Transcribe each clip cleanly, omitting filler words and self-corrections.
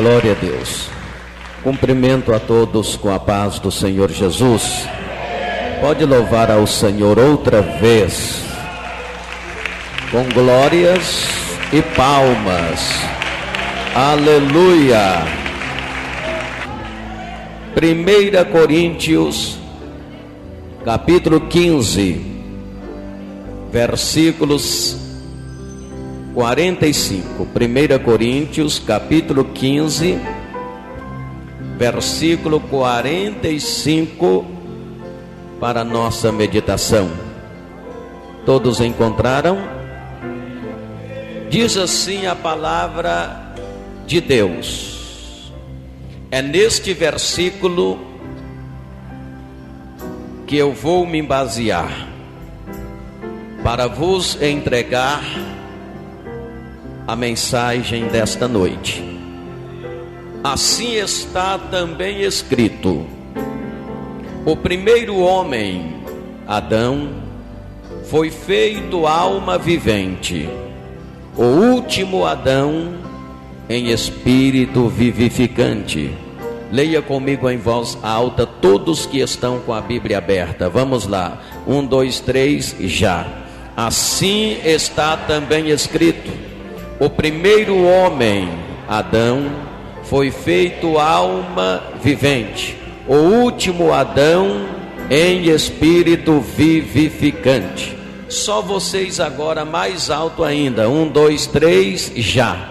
Glória a Deus. Cumprimento a todos com a paz do Senhor Jesus. Pode louvar ao Senhor outra vez, com glórias e palmas. Aleluia. 1 Coríntios, capítulo 15, versículos 45. 1 Coríntios, capítulo 15, versículo 45, para nossa meditação. Todos encontraram? Diz assim a palavra de Deus. É neste versículo que eu vou me basear para vos entregar a mensagem desta noite. Assim está também escrito: o primeiro homem, Adão, foi feito alma vivente, o último Adão em espírito vivificante. Leia comigo em voz alta, todos que estão com a Bíblia aberta. Vamos lá, 1, 2, 3, já. Assim está também escrito: o primeiro homem, Adão, foi feito alma vivente, o último Adão em espírito vivificante. Só vocês agora, mais alto ainda, 1, 2, 3, já.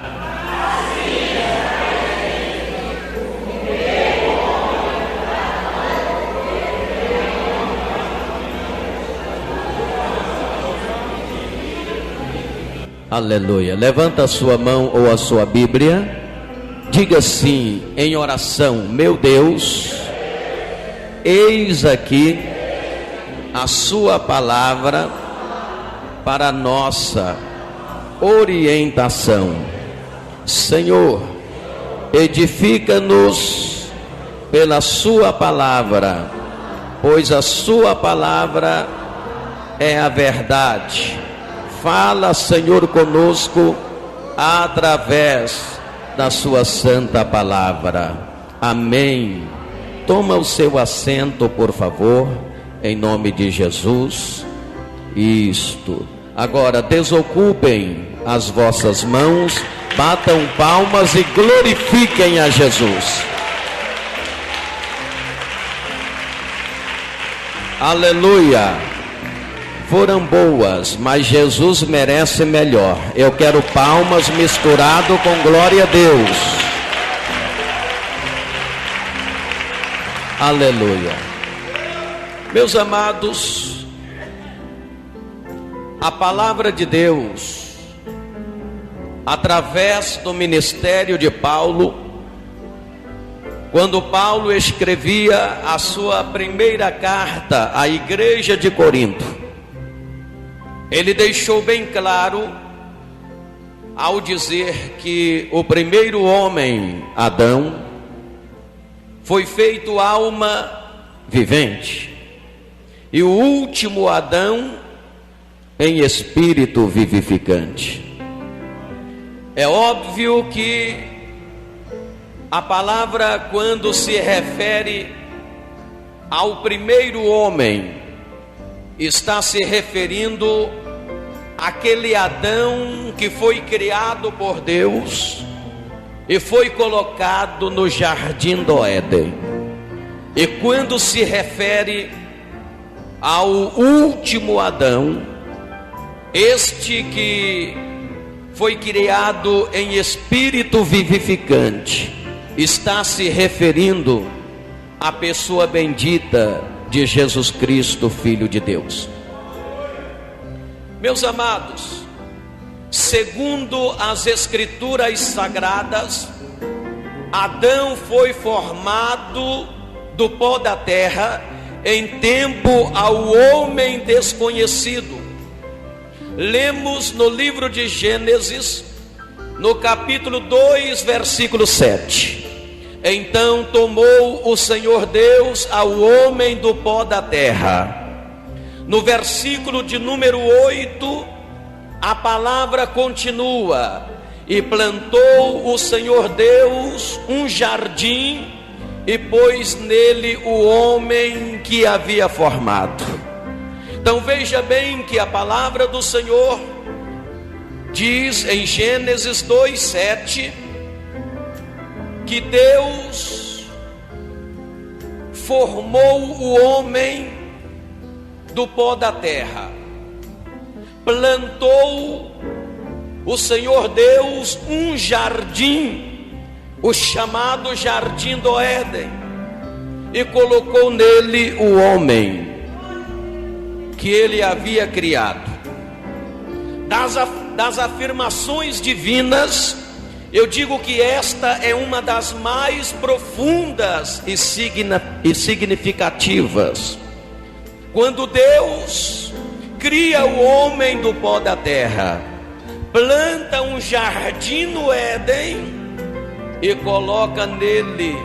Aleluia. Levanta a sua mão ou a sua Bíblia. Diga assim em oração: meu Deus, eis aqui a sua palavra para nossa orientação. Senhor, edifica-nos pela sua palavra, pois a sua palavra é a verdade. Fala, Senhor, conosco através da sua santa palavra. Amém. Toma o seu assento, por favor, em nome de Jesus. Isto. Agora desocupem as vossas mãos, batam palmas e glorifiquem a Jesus. Aleluia. Foram boas, mas Jesus merece melhor. Eu quero palmas misturado com glória a Deus. Aleluia. Meus amados, a palavra de Deus, através do ministério de Paulo, quando Paulo escrevia a sua primeira carta à igreja de Corinto, ele deixou bem claro ao dizer que o primeiro homem, Adão, foi feito alma vivente, e o último Adão em espírito vivificante. É óbvio que a palavra, quando se refere ao primeiro homem, está se referindo àquele Adão que foi criado por Deus e foi colocado no jardim do Éden. E quando se refere ao último Adão, este que foi criado em espírito vivificante, está se referindo à pessoa bendita de Jesus Cristo, Filho de Deus. Meus amados, segundo as Escrituras Sagradas, Adão foi formado do pó da terra em tempo ao homem desconhecido. Lemos no livro de Gênesis, no capítulo 2, versículo 7. Então tomou o Senhor Deus ao homem do pó da terra. No versículo de número 8, a palavra continua: E plantou o Senhor Deus um jardim, e pôs nele o homem que havia formado. Então veja bem que a palavra do Senhor diz em Gênesis 2:7 que Deus formou o homem do pó da terra, plantou o Senhor Deus um jardim, o chamado Jardim do Éden, e colocou nele o homem que ele havia criado. Das afirmações divinas, eu digo que esta é uma das mais profundas e significativas. Quando Deus cria o homem do pó da terra, planta um jardim no Éden e coloca nele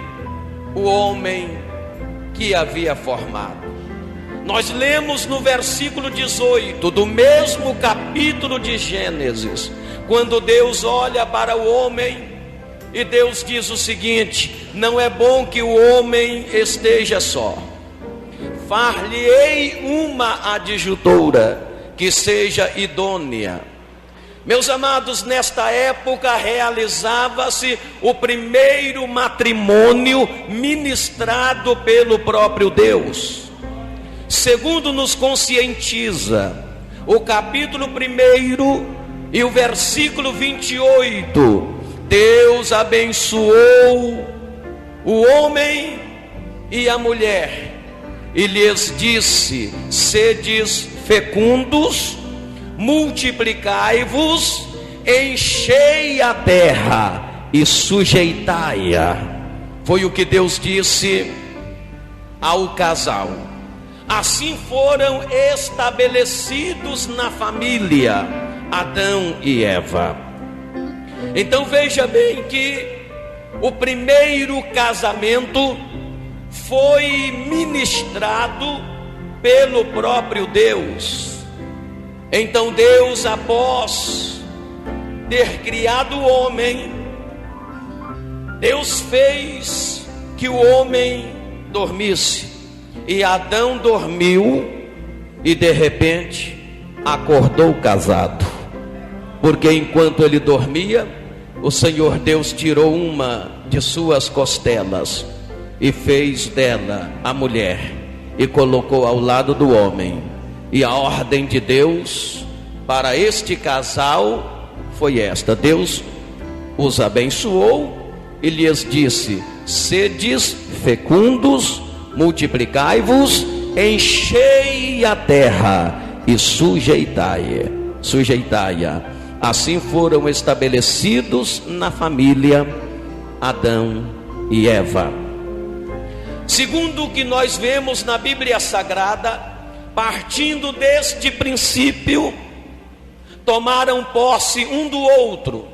o homem que havia formado. Nós lemos no versículo 18 do mesmo capítulo de Gênesis, quando Deus olha para o homem e Deus diz o seguinte: não é bom que o homem esteja só, far-lhe-ei uma adjuntora que seja idônea. Meus amados, nesta época realizava-se o primeiro matrimônio ministrado pelo próprio Deus. Segundo nos conscientiza o capítulo 1 e o versículo 28, Deus abençoou o homem e a mulher e lhes disse: sedes fecundos, multiplicai-vos, enchei a terra e sujeitai-a. Foi o que Deus disse ao casal. Assim foram estabelecidos na família Adão e Eva. Então veja bem que o primeiro casamento foi ministrado pelo próprio Deus. Então Deus, após ter criado o homem, Deus fez que o homem dormisse. E Adão dormiu e de repente acordou casado, porque enquanto ele dormia, o Senhor Deus tirou uma de suas costelas e fez dela a mulher e colocou ao lado do homem. E a ordem de Deus para este casal foi esta: Deus os abençoou e lhes disse: sedes fecundos, multiplicai-vos, enchei a terra e sujeitai-a. Assim foram estabelecidos na família Adão e Eva. Segundo o que nós vemos na Bíblia Sagrada, partindo deste princípio, tomaram posse um do outro.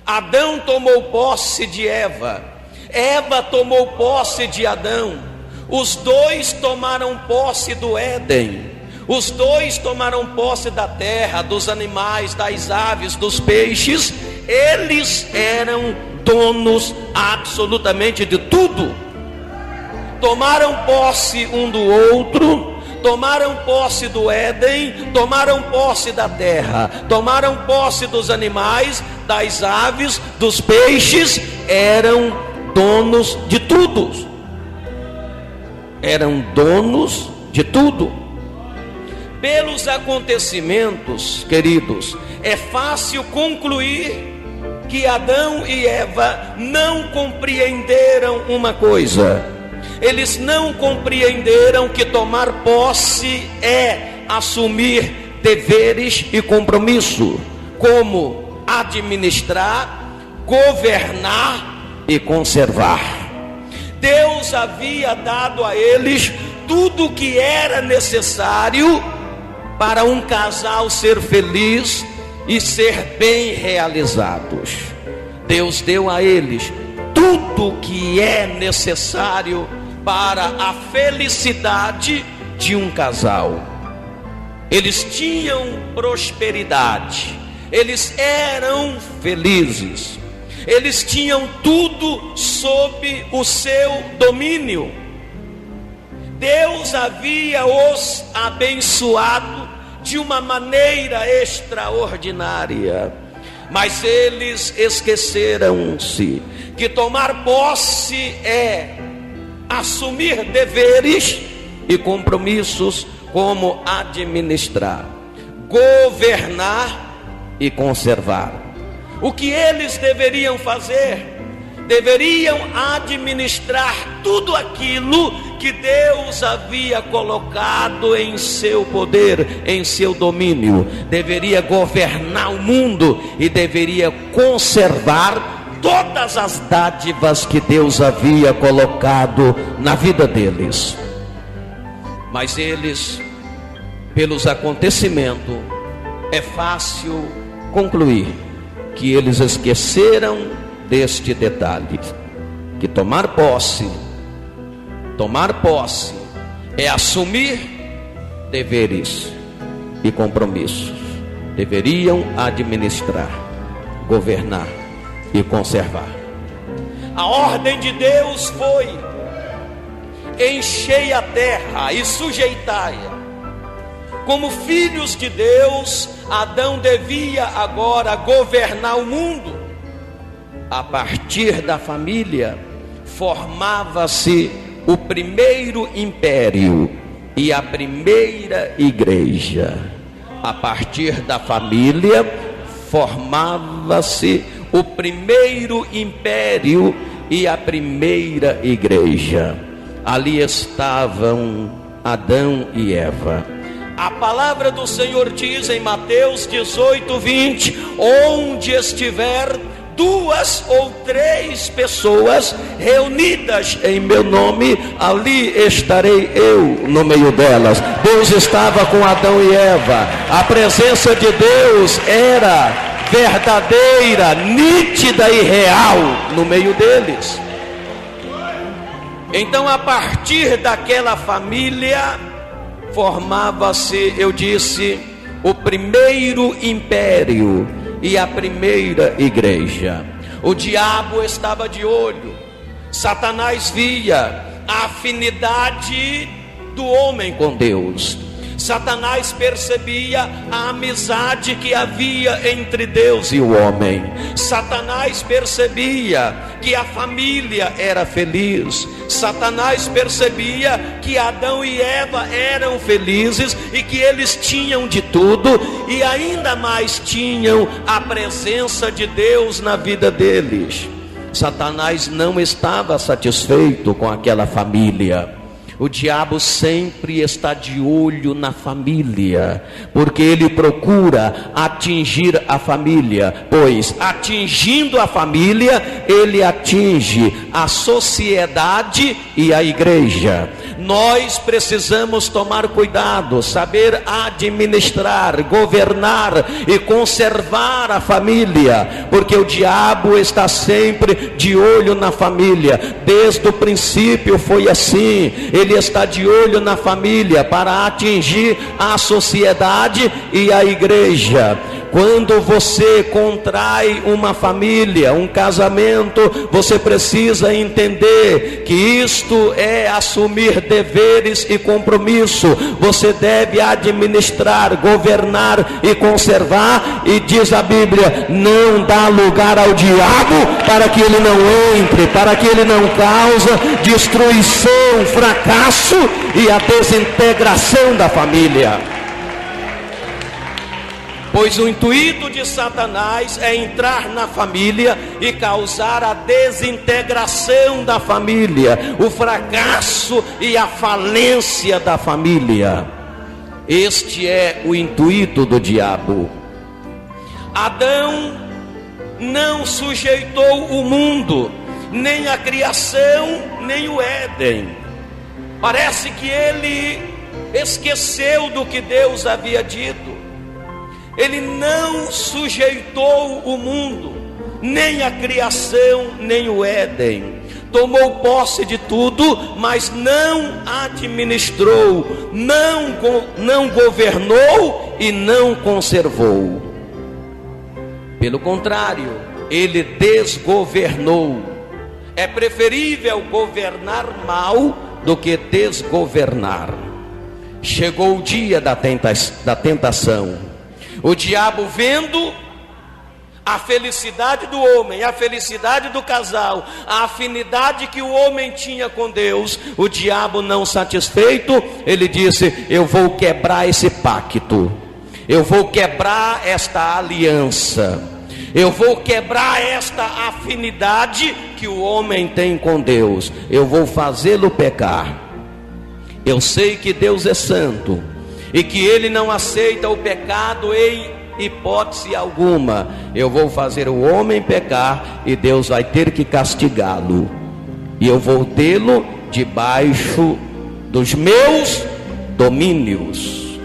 Adão tomou posse de Eva, Eva tomou posse de Adão. Os dois tomaram posse do Éden, os dois tomaram posse da terra, dos animais, das aves, dos peixes. Eles eram donos absolutamente de tudo. Tomaram posse um do outro, tomaram posse do Éden, tomaram posse da terra, tomaram posse dos animais, das aves, dos peixes. Eram donos de tudo. Eram donos de tudo. Pelos acontecimentos, queridos, é fácil concluir que Adão e Eva não compreenderam uma coisa. Eles não compreenderam que tomar posse é assumir deveres e compromisso, como administrar, governar e conservar. Deus havia dado a eles tudo o que era necessário para um casal ser feliz e ser bem realizados. Deus deu a eles tudo o que é necessário para a felicidade de um casal. Eles tinham prosperidade, eles eram felizes, eles tinham tudo sob o seu domínio. Deus havia os abençoado de uma maneira extraordinária, mas eles esqueceram-se que tomar posse é assumir deveres e compromissos, como administrar, governar e conservar. O que eles deveriam fazer? Deveriam administrar tudo aquilo que Deus havia colocado em seu poder, em seu domínio. Deveria governar o mundo e deveria conservar todas as dádivas que Deus havia colocado na vida deles. Mas eles, pelos acontecimentos, é fácil concluir que eles esqueceram deste detalhe, que tomar posse é assumir deveres e compromissos. Deveriam administrar, governar e conservar. A ordem de Deus foi: enchei a terra e sujeitai-a. Como filhos de Deus, Adão devia agora governar o mundo. A partir da família formava-se o primeiro império e a primeira igreja. A partir da família formava-se o primeiro império e a primeira igreja. Ali estavam Adão e Eva. A palavra do Senhor diz em Mateus 18:20: onde estiver 2 ou 3 pessoas reunidas em meu nome, ali estarei eu no meio delas. Deus estava com Adão e Eva. A presença de Deus era verdadeira, nítida e real no meio deles. Então, a partir daquela família formava-se, eu disse, o primeiro império e a primeira igreja. O diabo estava de olho. Satanás via a afinidade do homem com Deus. Satanás percebia a amizade que havia entre Deus e o homem. Satanás percebia que a família era feliz. Satanás percebia que Adão e Eva eram felizes e que eles tinham de tudo, e ainda mais tinham a presença de Deus na vida deles. Satanás não estava satisfeito com aquela família. O diabo sempre está de olho na família, porque ele procura atingir a família, pois atingindo a família, ele atinge a sociedade e a igreja. Nós precisamos tomar cuidado, saber administrar, governar e conservar a família, porque o diabo está sempre de olho na família. Desde o princípio foi assim. Ele está de olho na família para atingir a sociedade e a igreja. Quando você contrai uma família, um casamento, você precisa entender que isto é assumir deveres e compromisso. Você deve administrar, governar e conservar, e diz a Bíblia: não dá lugar ao diabo para que ele não entre, para que ele não cause destruição, fracasso e a desintegração da família. Pois o intuito de Satanás é entrar na família e causar a desintegração da família, o fracasso e a falência da família. Este é o intuito do diabo. Adão não sujeitou o mundo, nem a criação, nem o Éden. Parece que ele esqueceu do que Deus havia dito. Ele não sujeitou o mundo, nem a criação, nem o Éden. Tomou posse de tudo, mas não administrou, não governou e não conservou. Pelo contrário, ele desgovernou. É preferível governar mal do que desgovernar. Chegou o dia da tentação. O diabo, vendo a felicidade do homem, a felicidade do casal, a afinidade que o homem tinha com Deus, o diabo, não satisfeito, ele disse: eu vou quebrar esse pacto, eu vou quebrar esta aliança, eu vou quebrar esta afinidade que o homem tem com Deus, eu vou fazê-lo pecar. Eu sei que Deus é santo e que Ele não aceita o pecado em hipótese alguma. Eu vou fazer o homem pecar e Deus vai ter que castigá-lo, e eu vou tê-lo debaixo dos meus domínios.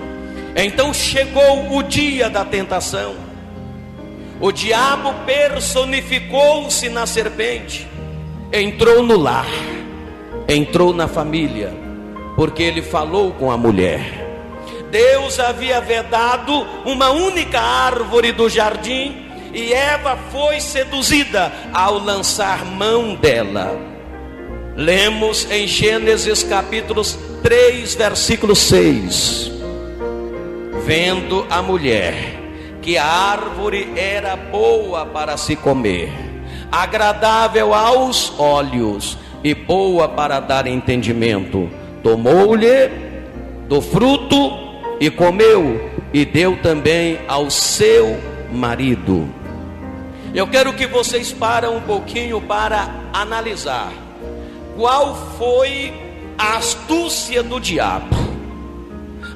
Então chegou o dia da tentação. O diabo personificou-se na serpente, entrou no lar, entrou na família, porque ele falou com a mulher. Deus havia vedado uma única árvore do jardim, e Eva foi seduzida ao lançar mão dela. Lemos em Gênesis capítulo 3, versículo 6. Vendo a mulher que a árvore era boa para se comer, agradável aos olhos e boa para dar entendimento, tomou-lhe do fruto e comeu, e deu também ao seu marido. Eu quero que vocês parem um pouquinho para analisar qual foi a astúcia do diabo,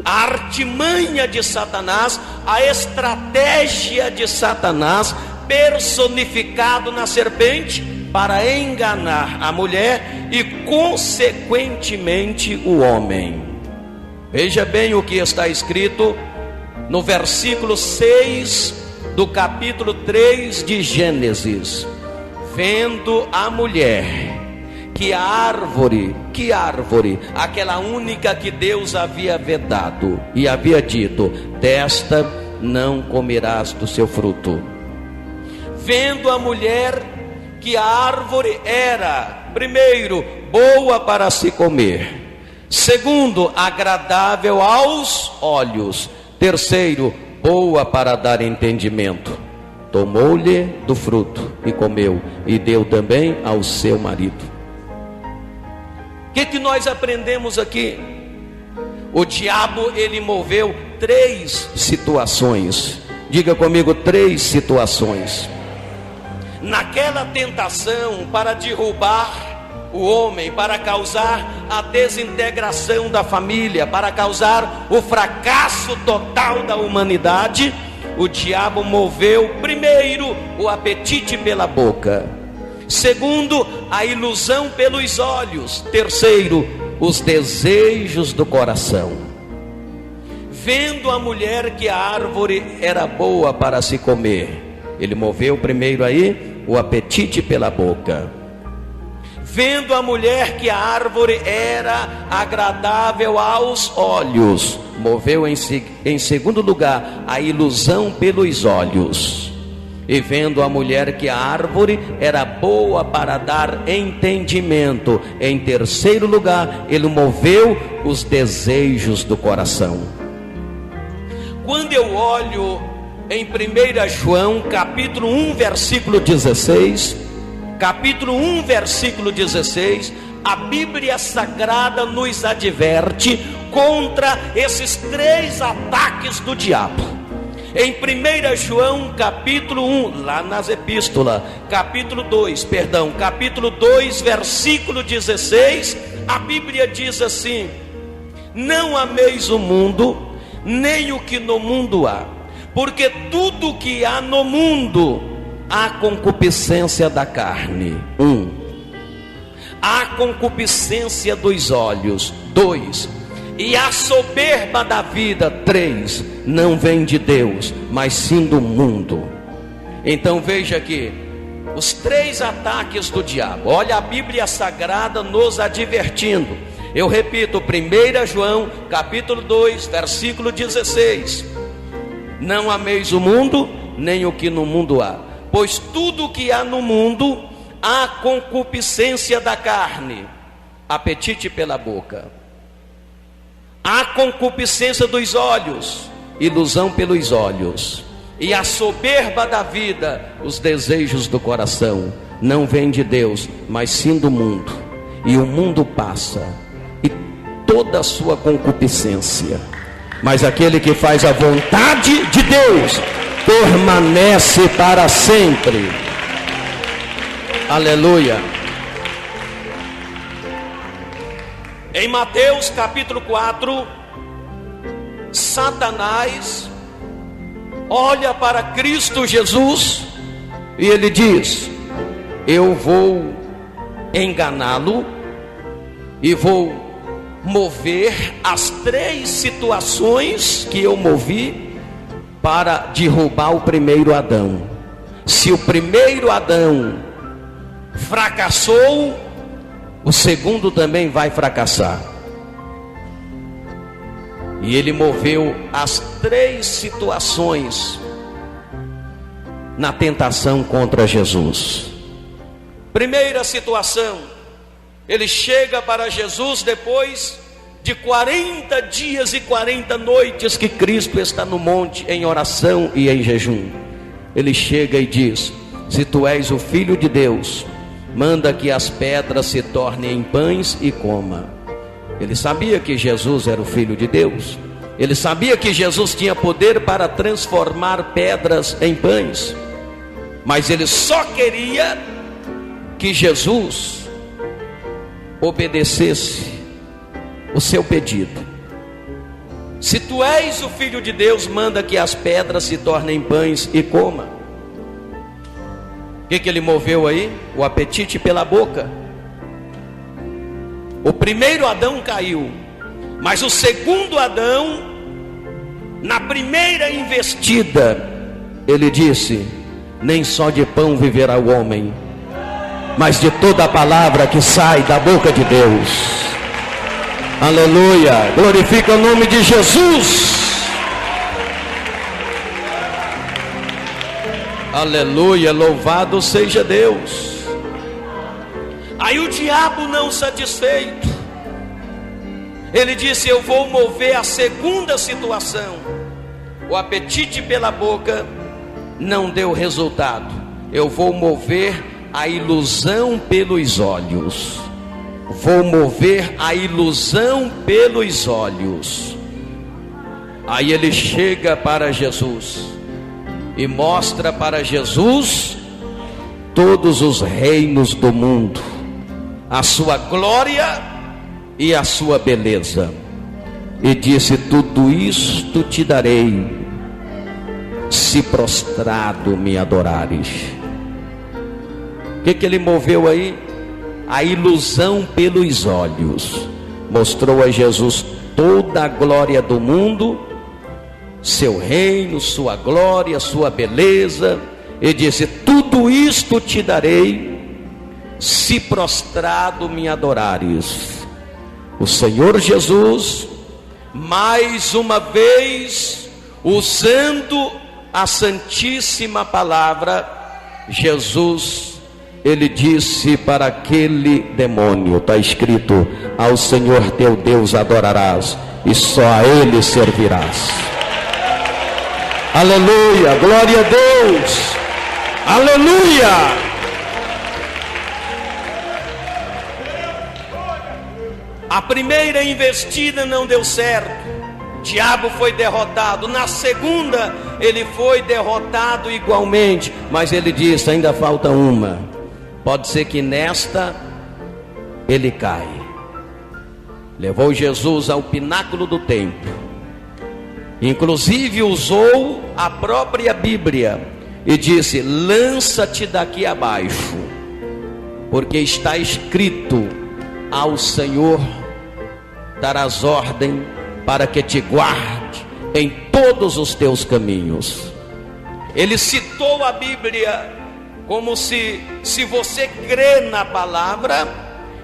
a artimanha de Satanás, a estratégia de Satanás, personificado na serpente, para enganar a mulher e consequentemente o homem. Veja bem o que está escrito no versículo 6 do capítulo 3 de Gênesis. Vendo a mulher que a árvore, aquela única que Deus havia vedado e havia dito: desta não comerás do seu fruto. Vendo a mulher que a árvore era, primeiro, boa para se comer, segundo, agradável aos olhos, terceiro, boa para dar entendimento, tomou-lhe do fruto e comeu, e deu também ao seu marido. O que nós aprendemos aqui? O diabo, ele moveu 3 situações. Diga comigo, 3 situações. Naquela tentação para derrubar o homem, para causar a desintegração da família, para causar o fracasso total da humanidade, o diabo moveu, primeiro, o apetite pela boca, segundo, a ilusão pelos olhos, terceiro, os desejos do coração. Vendo a mulher que a árvore era boa para se comer, ele moveu primeiro aí o apetite pela boca. Vendo a mulher que a árvore era agradável aos olhos, moveu em segundo lugar a ilusão pelos olhos. E vendo a mulher que a árvore era boa para dar entendimento, em terceiro lugar, ele moveu os desejos do coração. Quando eu olho em 1 João capítulo 1 versículo 16, capítulo 1 versículo 16, a Bíblia Sagrada nos adverte contra esses 3 ataques do diabo. Em 1 João capítulo 1, lá nas epístolas, capítulo 2 versículo 16, a Bíblia diz assim: não ameis o mundo, nem o que no mundo há, porque tudo que há no mundo, a concupiscência da carne, 1, a concupiscência dos olhos, 2, e a soberba da vida, 3, não vem de Deus, mas sim do mundo. Então veja aqui os 3 ataques do diabo. Olha a Bíblia Sagrada nos advertindo. Eu repito, 1 João capítulo 2 versículo 16: não ameis o mundo, nem o que no mundo há. Pois tudo o que há no mundo, há concupiscência da carne, apetite pela boca, há concupiscência dos olhos, ilusão pelos olhos, e a soberba da vida, os desejos do coração, não vem de Deus, mas sim do mundo. E o mundo passa, e toda a sua concupiscência, mas aquele que faz a vontade de Deus permanece para sempre. Aleluia. Em Mateus capítulo 4, Satanás olha para Cristo Jesus e ele diz: eu vou enganá-lo e vou mover as 3 situações que eu movi para derrubar o primeiro Adão. Se o primeiro Adão fracassou, o segundo também vai fracassar. E ele moveu as 3 situações na tentação contra Jesus. Primeira situação, ele chega para Jesus depois de 40 dias e 40 noites que Cristo está no monte em oração e em jejum. Ele chega e diz: se tu és o Filho de Deus, manda que as pedras se tornem em pães e coma. Ele sabia que Jesus era o Filho de Deus. Ele sabia que Jesus tinha poder para transformar pedras em pães. Mas ele só queria que Jesus obedecesse o seu pedido. Se tu és o Filho de Deus, manda que as pedras se tornem pães e coma. O que ele moveu aí? O apetite pela boca. O primeiro Adão caiu, mas o segundo Adão, na primeira investida, ele disse: nem só de pão viverá o homem, mas de toda a palavra que sai da boca de Deus. Aleluia, glorifica o nome de Jesus. Aleluia, louvado seja Deus. Aí o diabo, não satisfeito, ele disse: eu vou mover a segunda situação. O apetite pela boca não deu resultado, eu vou mover a ilusão pelos olhos. Vou mover a ilusão pelos olhos. Aí ele chega para Jesus e mostra para Jesus todos os reinos do mundo, a sua glória e a sua beleza, e disse: tudo isto te darei, se prostrado me adorares. O que ele moveu aí? A ilusão pelos olhos. Mostrou a Jesus toda a glória do mundo, seu reino, sua glória, sua beleza, e disse: tudo isto te darei, se prostrado me adorares. O Senhor Jesus, mais uma vez, usando a santíssima palavra, Jesus, ele disse para aquele demônio, está escrito: ao Senhor teu Deus adorarás e só a Ele servirás. Aleluia, glória a Deus, aleluia. A primeira investida não deu certo, o diabo foi derrotado. Na segunda ele foi derrotado igualmente, mas ele disse: ainda falta uma, pode ser que nesta ele cai. Levou Jesus ao pináculo do templo, inclusive usou a própria Bíblia e disse: lança-te daqui abaixo, porque está escrito: ao Senhor darás ordem para que te guarde em todos os teus caminhos. Ele citou a Bíblia como se você crê na palavra,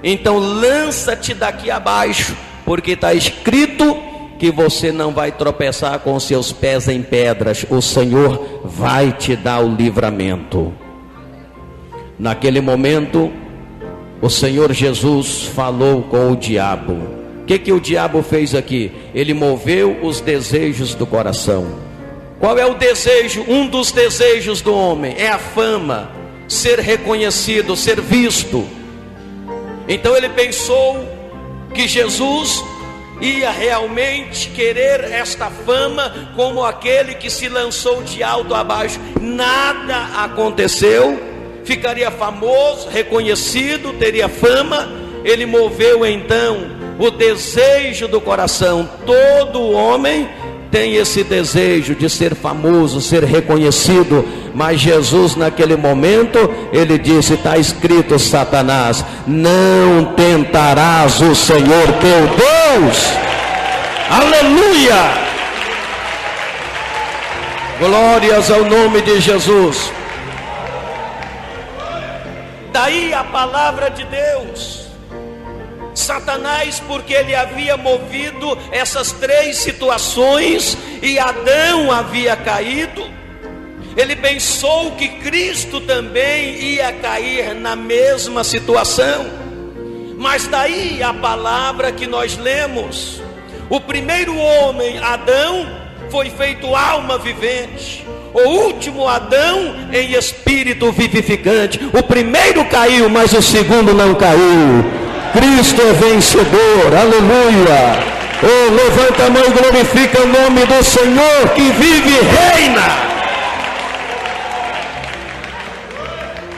então lança-te daqui abaixo, porque está escrito que você não vai tropeçar com seus pés em pedras. O Senhor vai te dar o livramento. Naquele momento, o Senhor Jesus falou com o diabo. O que o diabo fez aqui? Ele moveu os desejos do coração. Qual é o desejo? Um dos desejos do homem é a fama, ser reconhecido, ser visto. Então ele pensou que Jesus ia realmente querer esta fama, como aquele que se lançou de alto a baixo. Nada aconteceu. Ficaria famoso, reconhecido, teria fama. Ele moveu então o desejo do coração. Todo homem tem esse desejo de ser famoso, ser reconhecido. Mas Jesus, naquele momento, ele disse: está escrito, Satanás, não tentarás o Senhor teu Deus. Aleluia! Glórias ao nome de Jesus. Daí a palavra de Deus. Satanás, porque ele havia movido essas três situações e Adão havia caído, ele pensou que Cristo também ia cair na mesma situação. Mas daí a palavra que nós lemos: o primeiro homem, Adão, foi feito alma vivente. O último Adão em espírito vivificante. O primeiro caiu, mas o segundo não caiu. Cristo é vencedor, aleluia. Oh, levanta a mão e glorifica o nome do Senhor que vive e reina.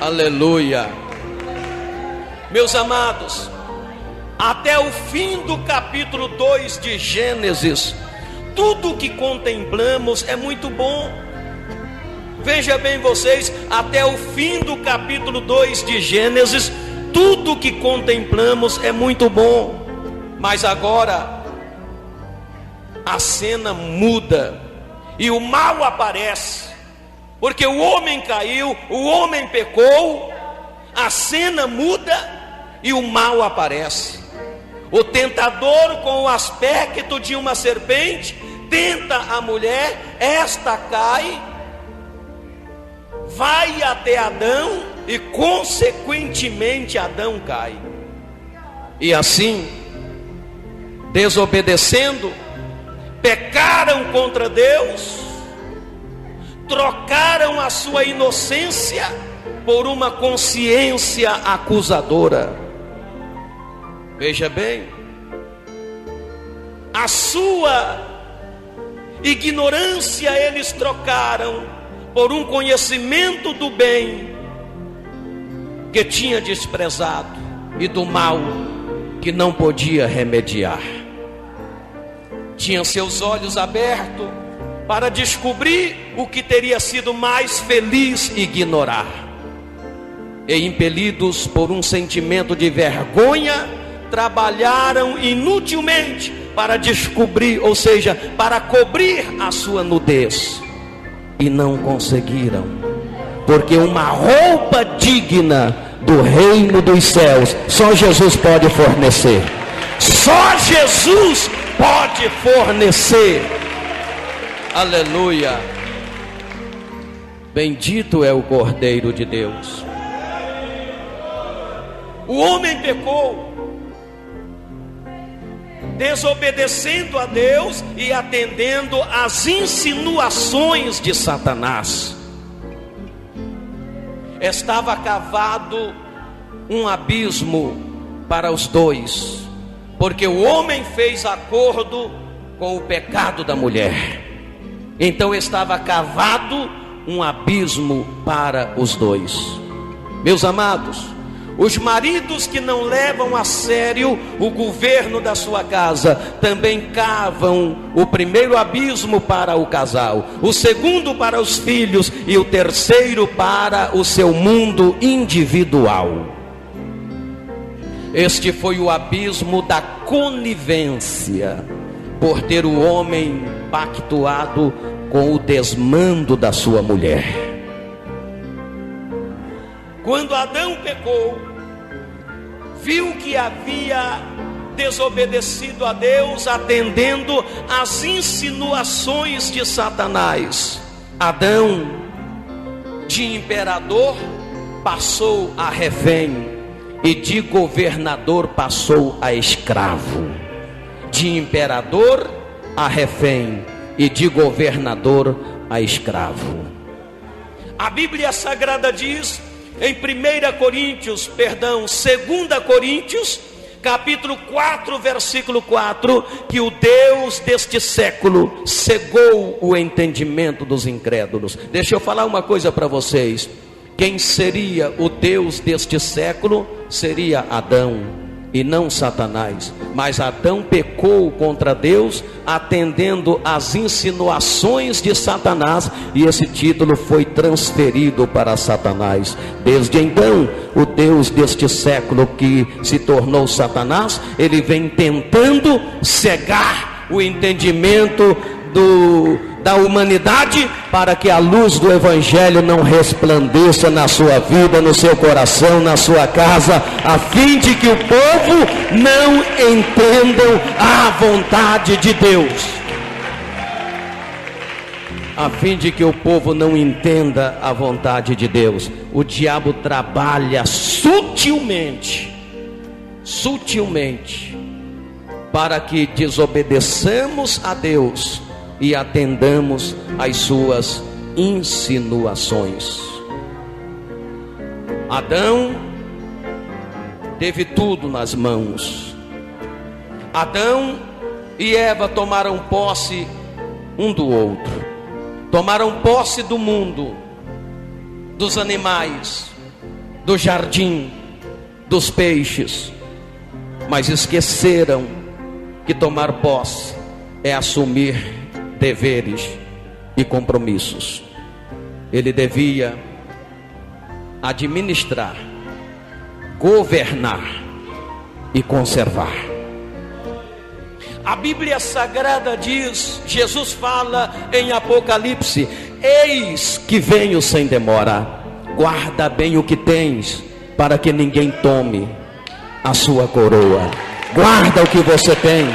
Aleluia. Meus amados, até o fim do capítulo 2 de Gênesis, tudo que contemplamos é muito bom. Veja bem vocês, até o fim do capítulo 2 de Gênesis, tudo que contemplamos é muito bom. Mas agora a cena muda e o mal aparece, porque o homem caiu, o homem pecou, a cena muda e o mal aparece. O tentador, com o aspecto de uma serpente, tenta a mulher, esta cai, vai até Adão e consequentemente Adão cai. E assim, desobedecendo, pecaram contra Deus, trocaram a sua inocência por uma consciência acusadora. Veja bem, a sua ignorância eles trocaram por um conhecimento do bem que tinha desprezado e do mal que não podia remediar. Tinham seus olhos abertos para descobrir o que teria sido mais feliz ignorar, e impelidos por um sentimento de vergonha, trabalharam inutilmente para descobrir, ou seja, para cobrir a sua nudez, e não conseguiram, porque uma roupa digna do reino dos céus só Jesus pode fornecer. Só Jesus pode fornecer. Aleluia. Bendito é o Cordeiro de Deus. O homem pecou, desobedecendo a Deus e atendendo às insinuações de Satanás. Estava cavado um abismo para os dois, porque o homem fez acordo com o pecado da mulher. Então estava cavado um abismo para os dois. Meus amados, os maridos que não levam a sério o governo da sua casa também cavam o primeiro abismo para o casal, o segundo para os filhos e o terceiro para o seu mundo individual. Este foi o abismo da conivência, por ter o homem pactuado com o desmando da sua mulher. Quando Adão pecou, viu que havia desobedecido a Deus, atendendo às insinuações de Satanás. Adão, de imperador, passou a refém, e de governador passou a escravo. De imperador a refém, e de governador a escravo. A Bíblia Sagrada diz em 2 Coríntios, capítulo 4, versículo 4, que o Deus deste século cegou o entendimento dos incrédulos. Deixa eu falar uma coisa para vocês. Quem seria o Deus deste século seria Adão e não Satanás. Mas Adão pecou contra Deus, atendendo às insinuações de Satanás, e esse título foi transferido para Satanás. Desde então, o Deus deste século, que se tornou Satanás, ele vem tentando cegar o entendimento da humanidade, para que a luz do Evangelho não resplandeça na sua vida, no seu coração, na sua casa, a fim de que o povo não entendam a vontade de Deus. A fim de que o povo não entenda a vontade de Deus, o diabo trabalha sutilmente, para que desobedeçamos a Deus e atendamos às suas insinuações. Adão teve tudo nas mãos. Adão e Eva tomaram posse um do outro, tomaram posse do mundo, dos animais, do jardim, dos peixes, mas esqueceram que tomar posse é assumir deveres e compromissos. Ele devia administrar, governar e conservar. A Bíblia Sagrada diz, Jesus fala em Apocalipse: eis que venho sem demora, guarda bem o que tens, para que ninguém tome a sua coroa. Guarda o que você tem,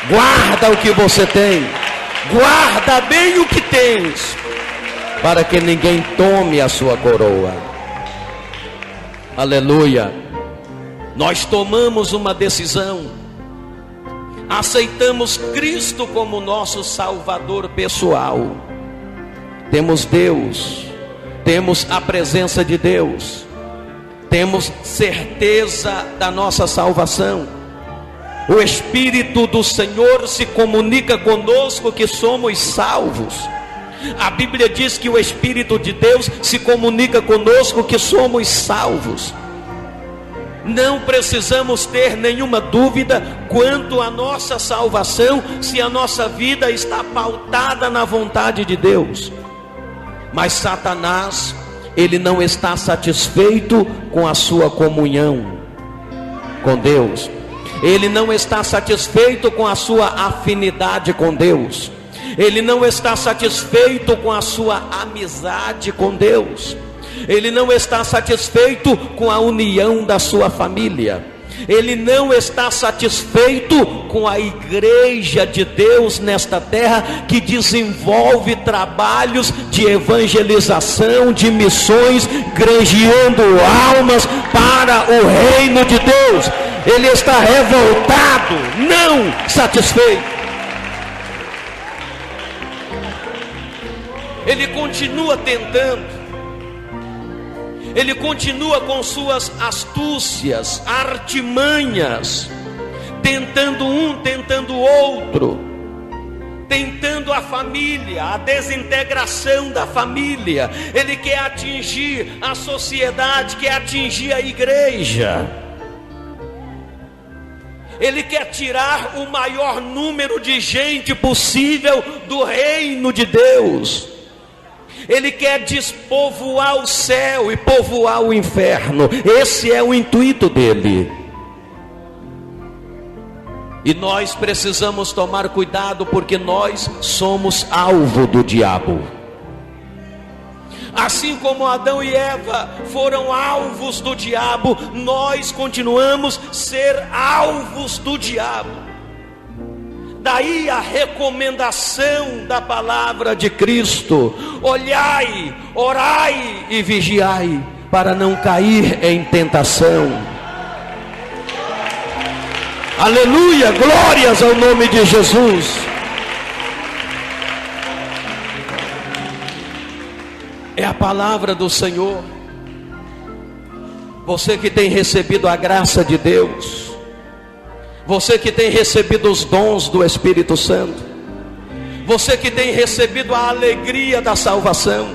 guarda o que você tem, guarda bem o que tens, para que ninguém tome a sua coroa. Aleluia. Nós tomamos uma decisão, aceitamos Cristo como nosso Salvador pessoal. Temos Deus, temos a presença de Deus, temos certeza da nossa salvação. O Espírito do Senhor se comunica conosco que somos salvos. A Bíblia diz que o Espírito de Deus se comunica conosco que somos salvos. Não precisamos ter nenhuma dúvida quanto à nossa salvação, se a nossa vida está pautada na vontade de Deus. Mas Satanás, ele não está satisfeito com a sua comunhão com Deus. Ele não está satisfeito com a sua afinidade com Deus. Ele não está satisfeito com a sua amizade com Deus. Ele não está satisfeito com a união da sua família. Ele não está satisfeito com a igreja de Deus nesta terra, que desenvolve trabalhos de evangelização, de missões, granjeando almas para o reino de Deus. Ele está revoltado, não satisfeito. Ele continua tentando, ele continua com suas astúcias, artimanhas, tentando um, tentando outro, tentando a família, a desintegração da família. Ele quer atingir a sociedade, quer atingir a igreja. Ele quer tirar o maior número de gente possível do reino de Deus. Ele quer despovoar o céu e povoar o inferno. Esse é o intuito dele. E nós precisamos tomar cuidado, porque nós somos alvo do diabo. Assim como Adão e Eva foram alvos do diabo, nós continuamos a ser alvos do diabo. Daí a recomendação da palavra de Cristo: olhai, orai e vigiai, para não cair em tentação. Aleluia, glórias ao nome de Jesus. É a palavra do Senhor. Você que tem recebido a graça de Deus, você que tem recebido os dons do Espírito Santo, você que tem recebido a alegria da salvação,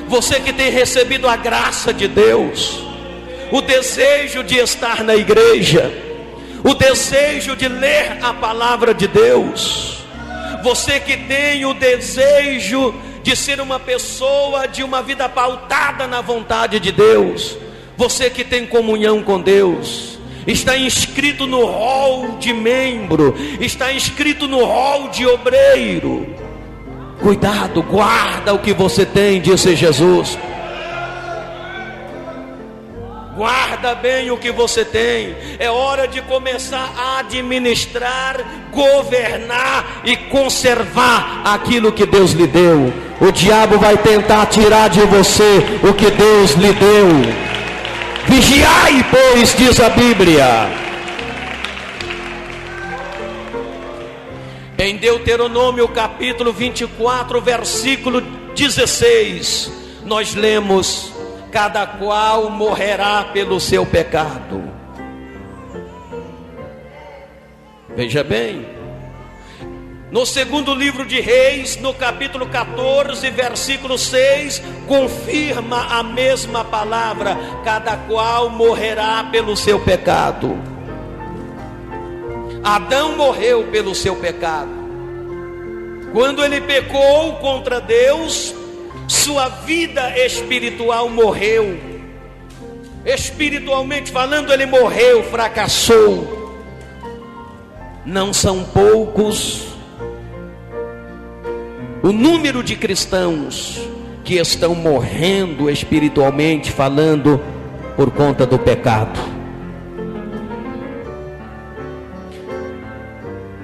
você que tem recebido a graça de Deus, o desejo de estar na igreja, o desejo de ler a palavra de Deus, você que tem o desejo de ser uma pessoa de uma vida pautada na vontade de Deus, você que tem comunhão com Deus, está inscrito no rol de membro, está inscrito no rol de obreiro. Cuidado, guarda o que você tem, disse Jesus. Guarda bem o que você tem. É hora de começar a administrar, governar e conservar aquilo que Deus lhe deu. O diabo vai tentar tirar de você o que Deus lhe deu. Vigiai, pois, diz a Bíblia. Em Deuteronômio capítulo 24, versículo 16, nós lemos: cada qual morrerá pelo seu pecado. Veja bem, no segundo livro de Reis, no capítulo 14, versículo 6, confirma a mesma palavra: cada qual morrerá pelo seu pecado. Adão morreu pelo seu pecado. Quando ele pecou contra Deus, sua vida espiritual morreu. Espiritualmente falando, ele morreu, fracassou. Não são poucos o número de cristãos que estão morrendo espiritualmente falando por conta do pecado.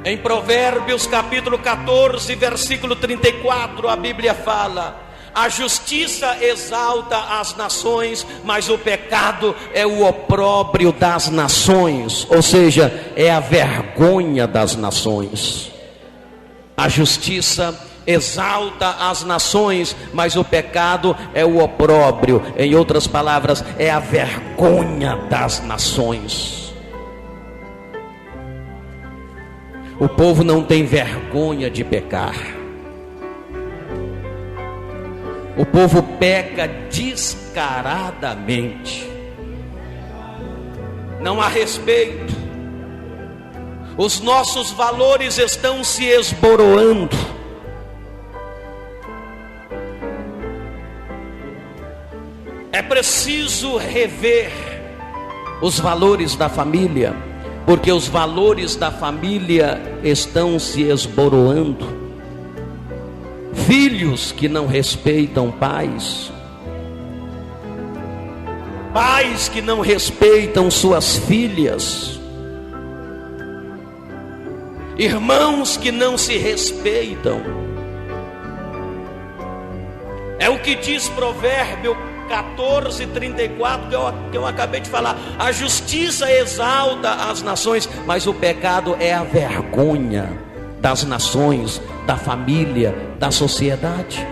Em Provérbios capítulo 14, versículo 34, a Bíblia fala: a justiça exalta as nações, mas o pecado é o opróbrio das nações, ou seja, é a vergonha das nações. A justiça exalta as nações, mas o pecado é o opróbrio, em outras palavras, é a vergonha das nações. O povo não tem vergonha de pecar. O povo peca descaradamente. Não há respeito. Os nossos valores estão se esboroando. É preciso rever os valores da família, porque os valores da família estão se esboroando. Filhos que não respeitam pais, pais que não respeitam suas filhas, irmãos que não se respeitam. É o que diz Provérbio 14:34 que eu acabei de falar. A justiça exalta as nações, mas o pecado é a vergonha das nações, da família, da sociedade.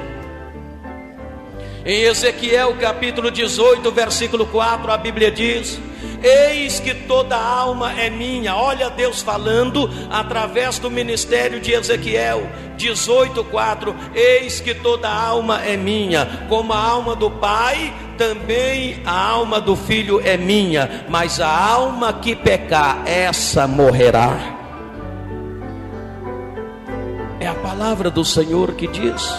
Em Ezequiel capítulo 18, versículo 4, a Bíblia diz: eis que toda alma é minha. Olha Deus falando através do ministério de Ezequiel 18:4. Eis que toda alma é minha, como a alma do pai, também a alma do filho é minha, mas a alma que pecar, essa morrerá. É a palavra do Senhor que diz.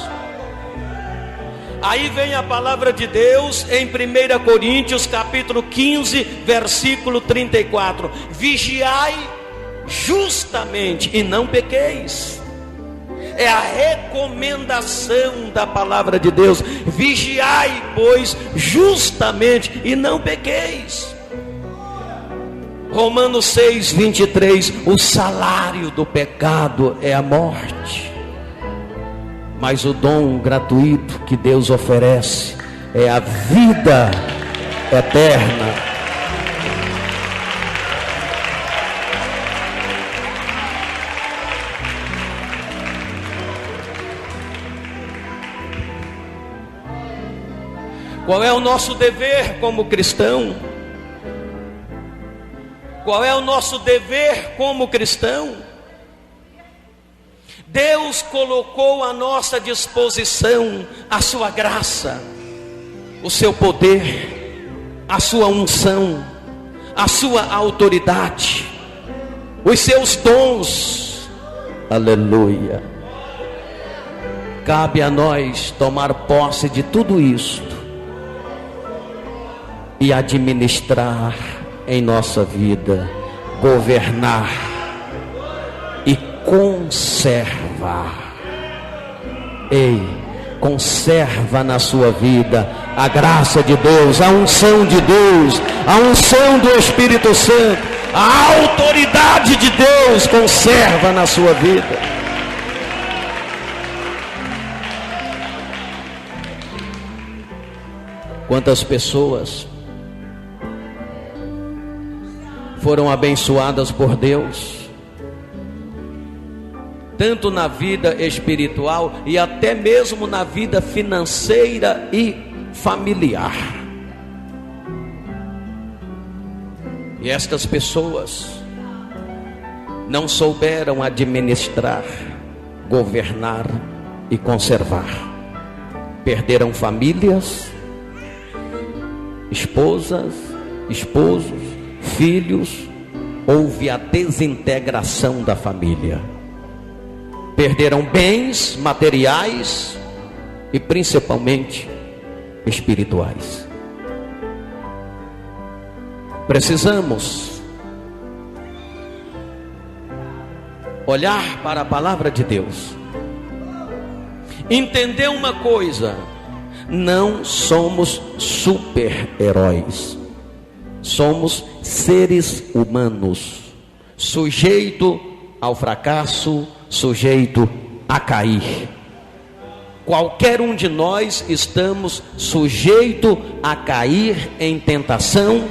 Aí vem a palavra de Deus em 1 Coríntios capítulo 15, versículo 34. Vigiai justamente e não pequeis. é a recomendação da palavra de Deus. Vigiai, pois, justamente, e não pequeis. Romanos 6:23, o salário do pecado é a morte, mas o dom gratuito que Deus oferece é a vida eterna. Qual é o nosso dever como cristão? Qual é o nosso dever como cristão? Deus colocou à nossa disposição a sua graça, o seu poder, a sua unção, a sua autoridade, os seus dons. Aleluia. Cabe a nós tomar posse de tudo isto e administrar em nossa vida, governar e conservar. Ei, conserva na sua vida a graça de Deus, a unção de Deus, a unção do Espírito Santo, a autoridade de Deus, conserva na sua vida. Quantas pessoas foram abençoadas por Deus, tanto na vida espiritual e até mesmo na vida financeira e familiar. E estas pessoas não souberam administrar, governar e conservar. Perderam famílias, esposas, esposos, filhos. Houve a desintegração da família. Perderam bens materiais e principalmente espirituais. Precisamos olhar para a palavra de Deus, entender uma coisa: não somos super-heróis, somos seres humanos, sujeito ao fracasso, sujeito a cair. Qualquer um de nós estamos sujeito a cair em tentação.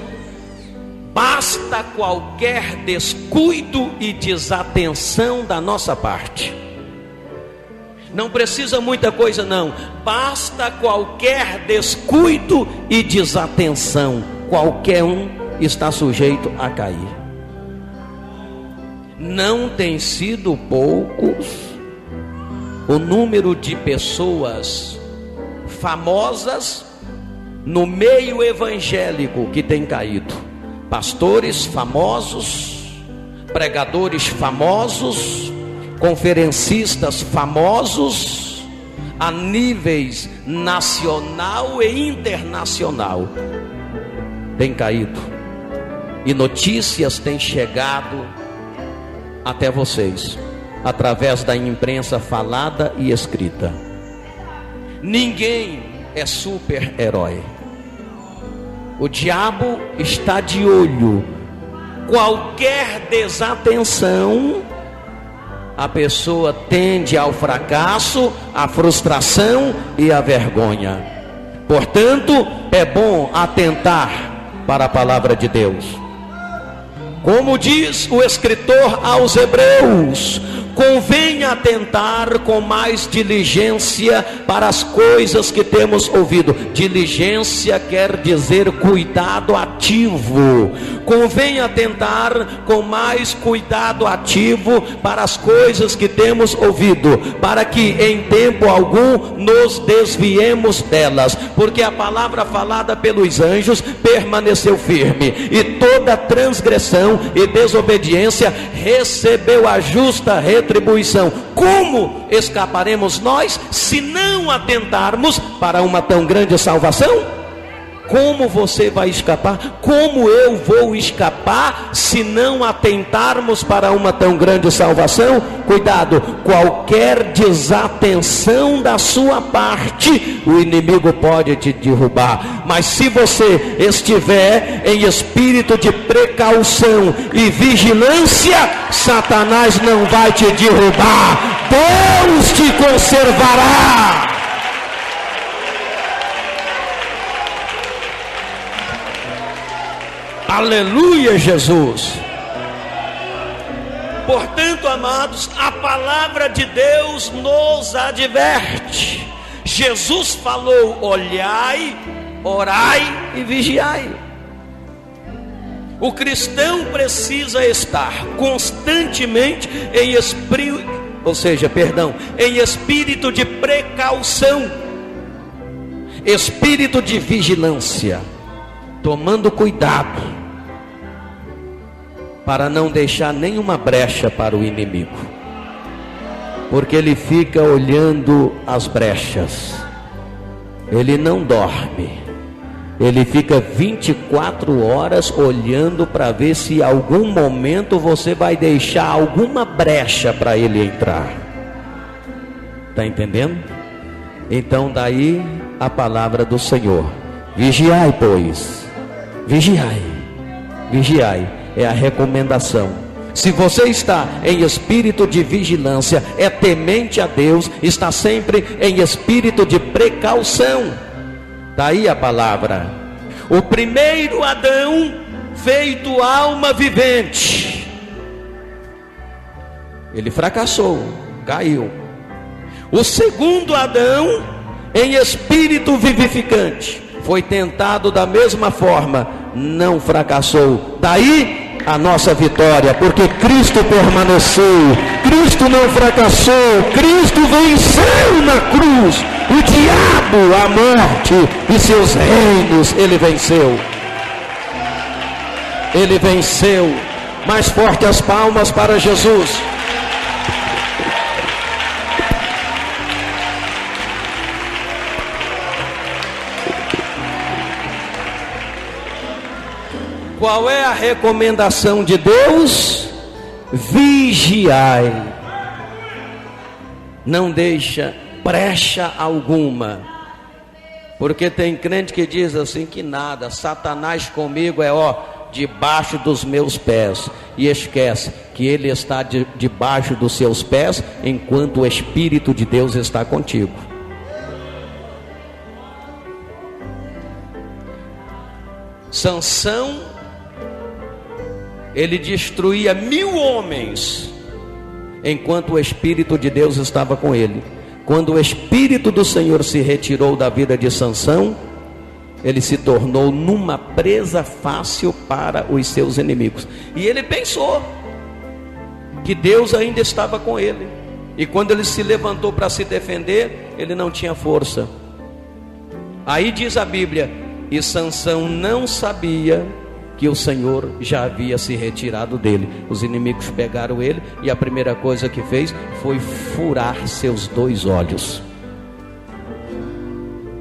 Basta qualquer descuido e desatenção da nossa parte. Não precisa muita coisa não, basta qualquer descuido e desatenção. Qualquer um está sujeito a cair. Não tem sido poucos o número de pessoas famosas no meio evangélico que tem caído. Pastores famosos, pregadores famosos, conferencistas famosos a níveis nacional e internacional tem caído, e notícias têm chegado até vocês através da imprensa falada e escrita. Ninguém é super-herói. O diabo está de olho. Qualquer desatenção, a pessoa tende ao fracasso, à frustração e à vergonha. Portanto, é bom atentar para a palavra de Deus. Como diz o escritor aos Hebreus, convém atentar com mais diligência para as coisas que temos ouvido. Diligência quer dizer cuidado ativo. Convém atentar com mais cuidado ativo para as coisas que temos ouvido, para que em tempo algum nos desviemos delas, porque a palavra falada pelos anjos permaneceu firme, e toda transgressão e desobediência recebeu a justa retribuição. Como escaparemos nós se não atentarmos para uma tão grande salvação? Como você vai escapar? Como eu vou escapar se não atentarmos para uma tão grande salvação? Cuidado, qualquer desatenção da sua parte, o inimigo pode te derrubar. Mas se você estiver em espírito de precaução e vigilância, Satanás não vai te derrubar. Deus te conservará. Aleluia, Jesus. Portanto, amados, a palavra de Deus nos adverte. Jesus falou: olhai, orai e vigiai. O cristão precisa estar constantemente em espírito de precaução, espírito de vigilância, tomando cuidado para não deixar nenhuma brecha para o inimigo, porque ele fica olhando as brechas, ele não dorme, ele fica 24 horas olhando para ver se em algum momento você vai deixar alguma brecha para ele entrar. Está entendendo? Então daí a palavra do Senhor: vigiai, pois, vigiai, vigiai, é a recomendação. Se você está em espírito de vigilância, é temente a Deus, está sempre em espírito de precaução. Daí a palavra. O primeiro Adão, feito alma vivente, ele fracassou, caiu. O segundo Adão, em espírito vivificante, foi tentado da mesma forma, não fracassou. Daí a nossa vitória, porque Cristo permaneceu, Cristo não fracassou, Cristo venceu na cruz o diabo, a morte e seus reinos. Ele venceu, ele venceu. Mais forte as palmas para Jesus. Qual é a recomendação de Deus? Vigiai. Não deixa brecha alguma. Porque tem crente que diz assim que nada, Satanás comigo é debaixo dos meus pés. E esquece que ele está debaixo dos seus pés enquanto o Espírito de Deus está contigo. Sansão, ele destruía 1000 homens, enquanto o Espírito de Deus estava com ele. Quando o Espírito do Senhor se retirou da vida de Sansão, ele se tornou numa presa fácil para os seus inimigos. E ele pensou que Deus ainda estava com ele. E quando ele se levantou para se defender, ele não tinha força. Aí diz a Bíblia: e Sansão não sabia que o Senhor já havia se retirado dele. Os inimigos pegaram ele e a primeira coisa que fez foi furar seus 2 olhos.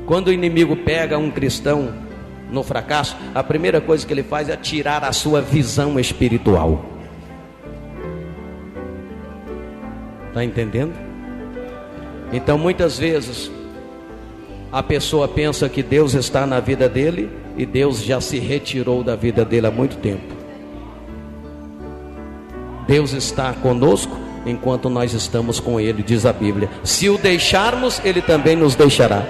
Quando o inimigo pega um cristão no fracasso, a primeira coisa que ele faz é tirar a sua visão espiritual. Está entendendo? Então muitas vezes a pessoa pensa que Deus está na vida dele e Deus já se retirou da vida dele há muito tempo. Deus está conosco enquanto nós estamos com ele, diz a Bíblia. Se o deixarmos, ele também nos deixará.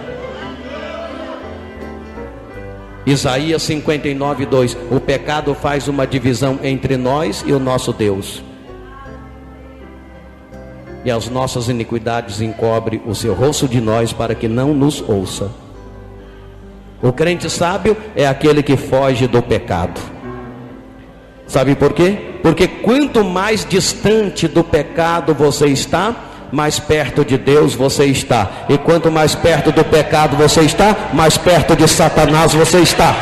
Isaías 59:2. O pecado faz uma divisão entre nós e o nosso Deus, e as nossas iniquidades encobre o seu rosto de nós, para que não nos ouça. O crente sábio é aquele que foge do pecado. Sabe por quê? Porque quanto mais distante do pecado você está, mais perto de Deus você está. E quanto mais perto do pecado você está, mais perto de Satanás você está.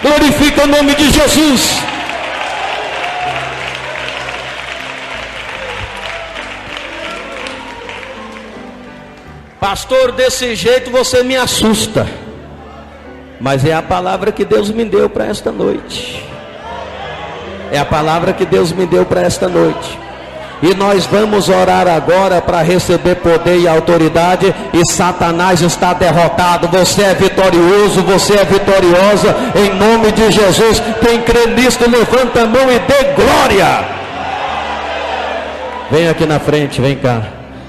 Glorifica o nome de Jesus. Pastor, desse jeito você me assusta. Mas é a palavra que Deus me deu para esta noite. É a palavra que Deus me deu para esta noite. E nós vamos orar agora para receber poder e autoridade. E Satanás está derrotado. Você é vitorioso, você é vitoriosa. Em nome de Jesus. Quem crê nisto, levanta a mão e dê glória. Vem aqui na frente, vem cá.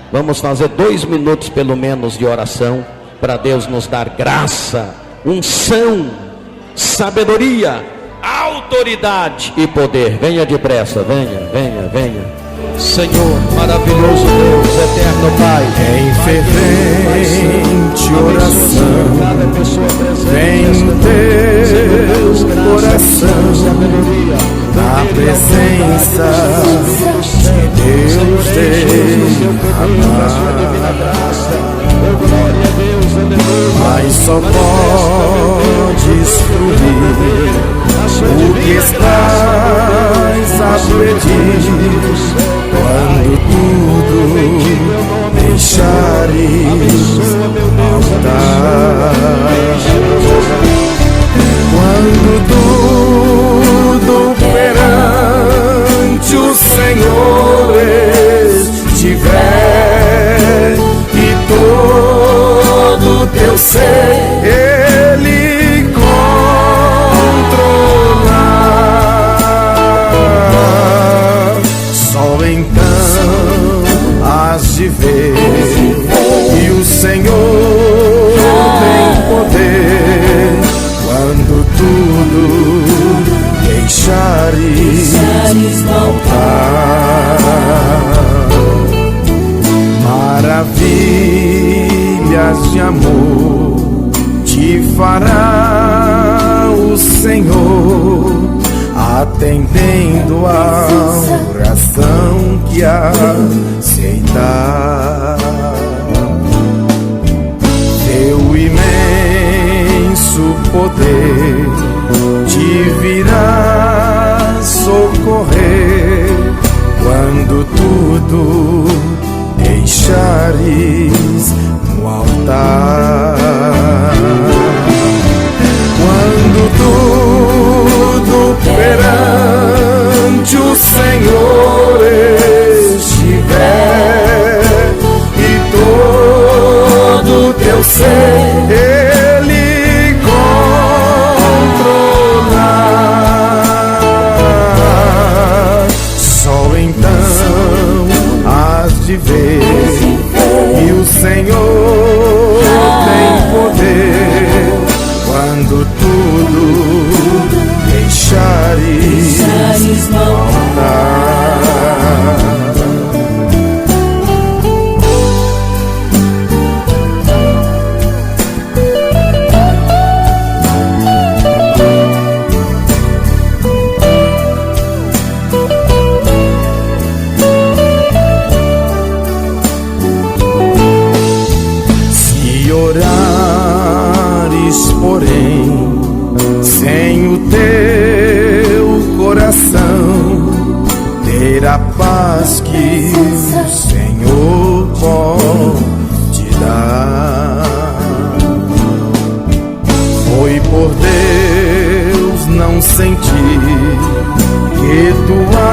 Vamos fazer 2 minutos pelo menos de oração, para Deus nos dar graça, unção, sabedoria, autoridade e poder. Venha depressa, venha, venha, venha. Senhor, maravilhoso Deus, eterno Pai, em fervente oração, vem no teu coração, na presença de Deus derramar. Mas só podes fluir o que estás a pedir, quando tudo deixares faltar. Quando tudo perante o Senhor estiver e todo teu ser Ele controlar, só então hás de ver que o Senhor tem poder. Quando tudo deixares voltar, maravilhas de amor te fará o Senhor, atendendo a oração que aceitar. Teu imenso poder te virá socorrer, quando tudo deixares no altar. Quando tudo perante o Senhor estiver e todo teu ser Ele controlar, só então hás de ver que o Senhor tem poder. Quando tudo deixares faltar. Se orares, porém, sem o teu coração, ter a paz que o Senhor pode dar. Foi por Deus não sentir que tua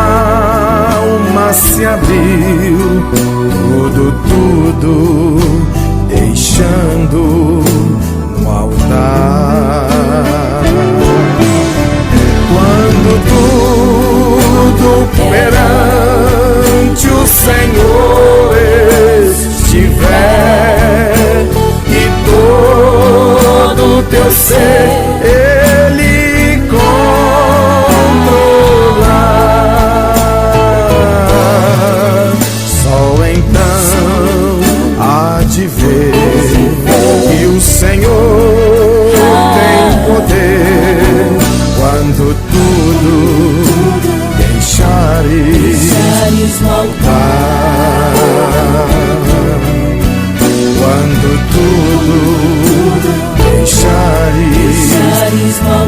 alma se abriu, tudo deixando no altar. Quando tudo perante o Senhor estiver e todo teu ser Ele controlar, só então há de ver que o Senhor tem poder. Quando tudo deixares voltar, quando tudo deixares voltar.